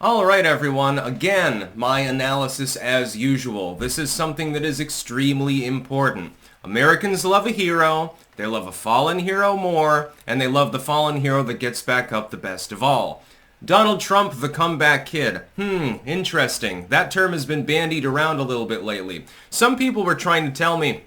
All right, everyone. Again, my analysis as usual. This is something that is extremely important. Americans love a hero, they love a fallen hero more, and they love the fallen hero that gets back up the best of all. Donald Trump, the comeback kid. Interesting. That term has been bandied around a little bit lately. Some people were trying to tell me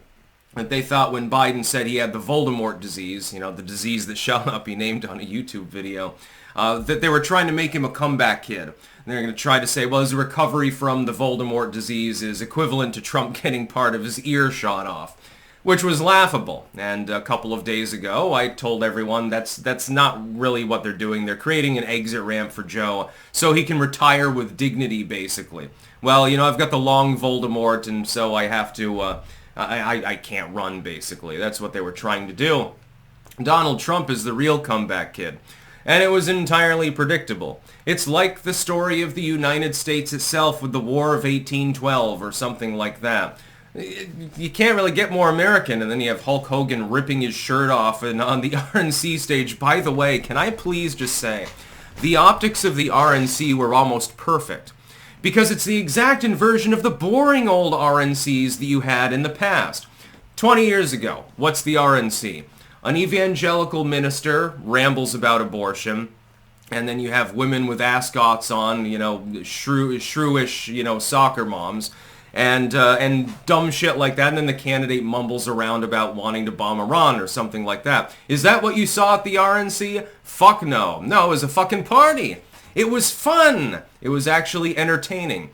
that they thought when Biden said he had the Voldemort disease, the disease that shall not be named on a YouTube video, that they were trying to make him a comeback kid. And they're going to try to say, well, his recovery from the Voldemort disease is equivalent to Trump getting part of his ear shot off, which was laughable. And a couple of days ago, I told everyone that's not really what they're doing. They're creating an exit ramp for Joe so he can retire with dignity, basically. Well, I've got the long Voldemort, and so I have to... I can't run, basically. That's what they were trying to do. Donald Trump is the real comeback kid. And it was entirely predictable. It's like the story of the United States itself with the War of 1812 or something like that. You can't really get more American, and then you have Hulk Hogan ripping his shirt off and on the RNC stage. By the way, can I please just say, the optics of the RNC were almost perfect. Because it's the exact inversion of the boring old RNCs that you had in the past. 20 years ago, what's the RNC? An evangelical minister rambles about abortion, and then you have women with ascots on, shrewish, soccer moms, and dumb shit like that, and then the candidate mumbles around about wanting to bomb Iran or something like that. Is that what you saw at the RNC? Fuck no. No, it was a fucking party. It was fun. It was actually entertaining.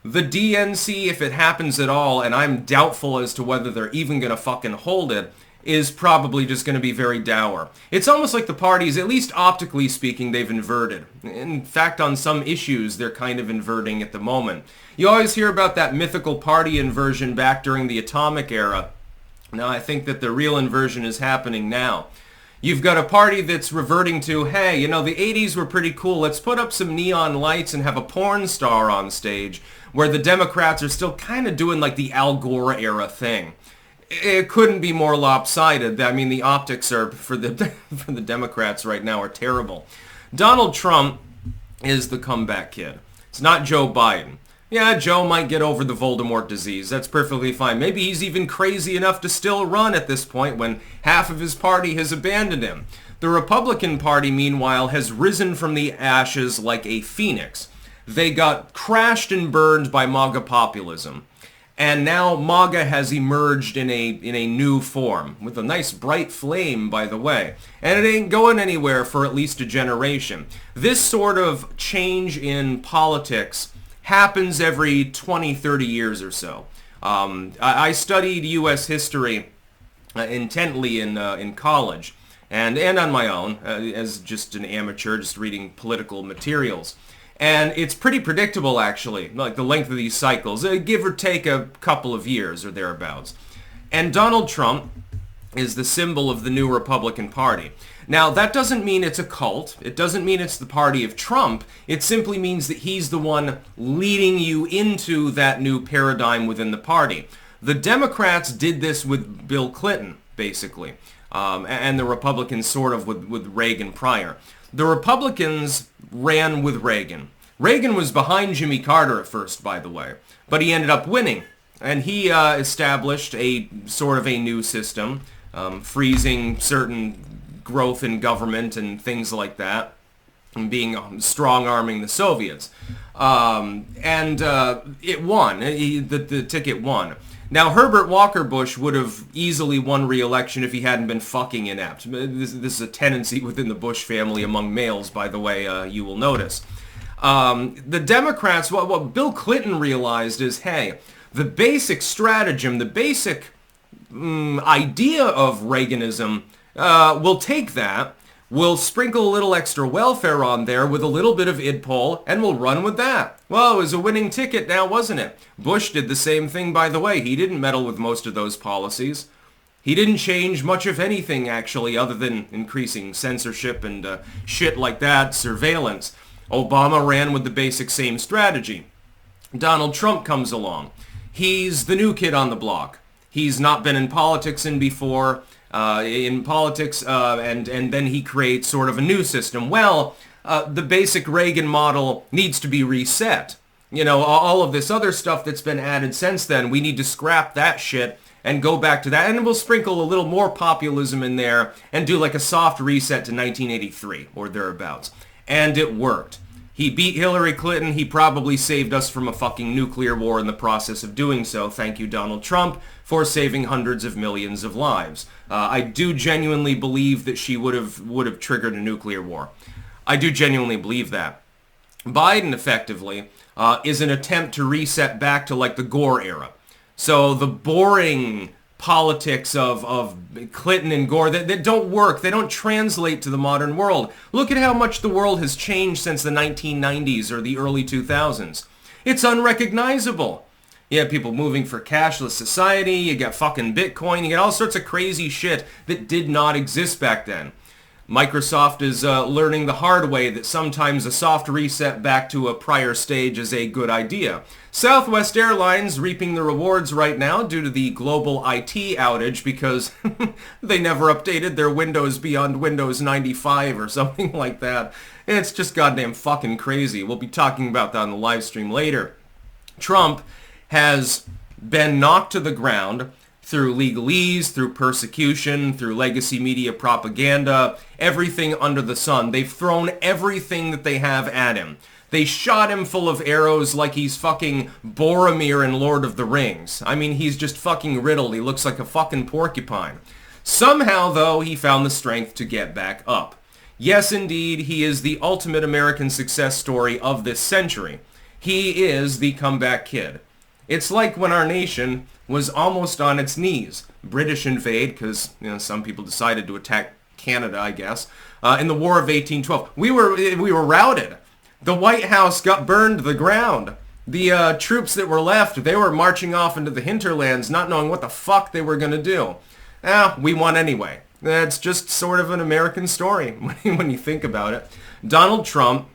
The DNC, if it happens at all, and I'm doubtful as to whether they're even going to fucking hold it, is probably just going to be very dour. It's almost like the parties, at least optically speaking, they've inverted. In fact, on some issues, they're kind of inverting at the moment. You always hear about that mythical party inversion back during the atomic era. Now, I think that the real inversion is happening now. You've got a party that's reverting to, hey, the 80s were pretty cool. Let's put up some neon lights and have a porn star on stage, where the Democrats are still kind of doing like the Al Gore era thing. It couldn't be more lopsided. I mean, the optics are for the Democrats right now are terrible. Donald Trump is the comeback kid. It's not Joe Biden. Yeah, Joe might get over the Voldemort disease. That's perfectly fine. Maybe he's even crazy enough to still run at this point when half of his party has abandoned him. The Republican Party, meanwhile, has risen from the ashes like a phoenix. They got crashed and burned by MAGA populism. And now MAGA has emerged in a new form, with a nice bright flame, by the way. And it ain't going anywhere for at least a generation. This sort of change in politics happens every 20, 30 years or so. I studied U.S. history intently in college, and on my own, as just an amateur, just reading political materials. And it's pretty predictable, actually, like the length of these cycles, give or take a couple of years or thereabouts. And Donald Trump is the symbol of the new Republican Party. Now, that doesn't mean it's a cult. It doesn't mean it's the party of Trump. It simply means that he's the one leading you into that new paradigm within the party. The Democrats did this with Bill Clinton, basically, and the Republicans sort of with Reagan prior. The Republicans ran with Reagan. Reagan was behind Jimmy Carter at first, by the way, but he ended up winning. And he established a sort of a new system, freezing certain growth in government and things like that, and being strong-arming the Soviets. It won. The ticket won. Now, Herbert Walker Bush would have easily won re-election if he hadn't been fucking inept. This is a tendency within the Bush family among males, by the way, you will notice. The Democrats, what Bill Clinton realized is, hey, the basic stratagem, the basic idea of Reaganism, we'll take that, we'll sprinkle a little extra welfare on there with a little bit of idpol, and we'll run with that. Well, it was a winning ticket now, wasn't it? Bush did the same thing, by the way. He didn't meddle with most of those policies. He didn't change much of anything, actually, other than increasing censorship and shit like that, surveillance. Obama ran with the basic same strategy. Donald Trump comes along. He's the new kid on the block. He's not been in politics and then he creates sort of a new system. Well, the basic Reagan model needs to be reset. You know, all of this other stuff that's been added since then, we need to scrap that shit and go back to that. And we'll sprinkle a little more populism in there and do like a soft reset to 1983 or thereabouts. And it worked. He beat Hillary Clinton. He probably saved us from a fucking nuclear war in the process of doing so. Thank you, Donald Trump, for saving hundreds of millions of lives. I do genuinely believe that she would have triggered a nuclear war. I do genuinely believe that. Biden, effectively, is an attempt to reset back to like the Gore era. So the boring politics of Clinton and Gore that don't work. They don't translate to the modern world. Look at how much the world has changed since the 1990s or the early 2000s. It's unrecognizable. You have people moving for cashless society. You got fucking Bitcoin. You got all sorts of crazy shit that did not exist back then. Microsoft is learning the hard way that sometimes a soft reset back to a prior stage is a good idea. Southwest Airlines reaping the rewards right now due to the global IT outage because they never updated their Windows beyond Windows 95 or something like that. And it's just goddamn fucking crazy. We'll be talking about that on the live stream later. Trump has been knocked to the ground through legalese, through persecution, through legacy media propaganda, everything under the sun. They've thrown everything that they have at him. They shot him full of arrows like he's fucking Boromir in Lord of the Rings. I mean, he's just fucking riddled. He looks like a fucking porcupine. Somehow, though, he found the strength to get back up. Yes, indeed, he is the ultimate American success story of this century. He is the comeback kid. It's like when our nation was almost on its knees. British invade, because some people decided to attack Canada, I guess, in the War of 1812. We were routed. The White House got burned to the ground. The troops that were left, they were marching off into the hinterlands, not knowing what the fuck they were going to do. We won anyway. That's just sort of an American story when you think about it. Donald Trump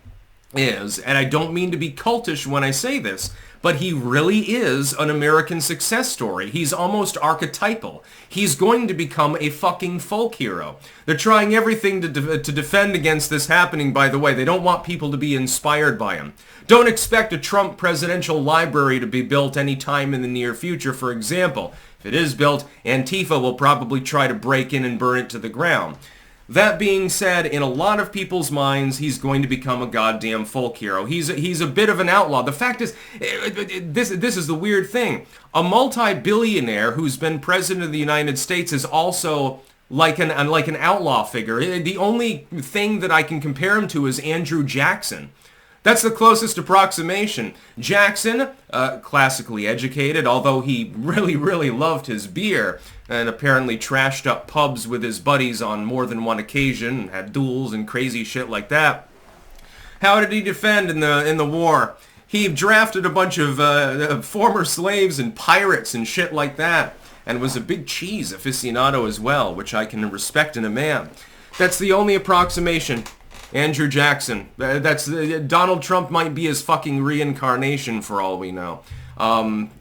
is, and I don't mean to be cultish when I say this, but he really is an American success story. He's almost archetypal. He's going to become a fucking folk hero. They're trying everything to defend against this happening, by the way. They don't want people to be inspired by him. Don't expect a Trump presidential library to be built anytime in the near future, for example. If it is built, Antifa will probably try to break in and burn it to the ground. That being said, in a lot of people's minds, he's going to become a goddamn folk hero. He's a bit of an outlaw. The fact is, this is the weird thing. A multi-billionaire who's been president of the United States is also like an outlaw figure. The only thing that I can compare him to is Andrew Jackson. That's the closest approximation. Jackson, classically educated, although he really, really loved his beer, and apparently trashed up pubs with his buddies on more than one occasion, had duels and crazy shit like that. How did he defend in the war? He drafted a bunch of former slaves and pirates and shit like that, and was a big cheese aficionado as well, which I can respect in a man. That's the only approximation. Andrew Jackson. Donald Trump might be his fucking reincarnation for all we know.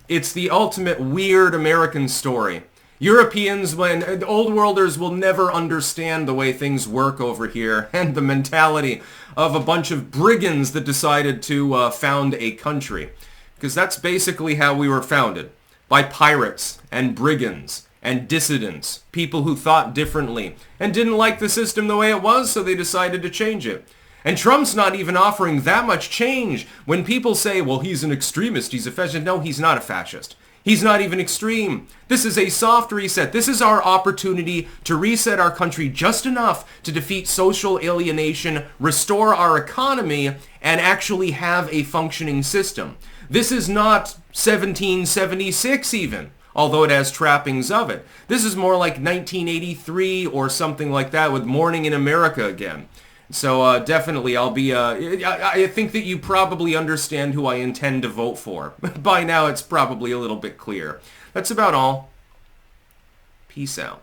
It's the ultimate weird American story. Europeans, old worlders will never understand the way things work over here and the mentality of a bunch of brigands that decided to found a country. Because that's basically how we were founded. By pirates and brigands and dissidents, people who thought differently and didn't like the system the way it was, so they decided to change it. And Trump's not even offering that much change. When people say, well, he's an extremist, he's a fascist. No, he's not a fascist. He's not even extreme. This is a soft reset. This is our opportunity to reset our country just enough to defeat social alienation, restore our economy, and actually have a functioning system. This is not 1776 even, although it has trappings of it. This is more like 1983 or something like that with Morning in America again. So definitely I'll be, I think that you probably understand who I intend to vote for. By now it's probably a little bit clear. That's about all. Peace out.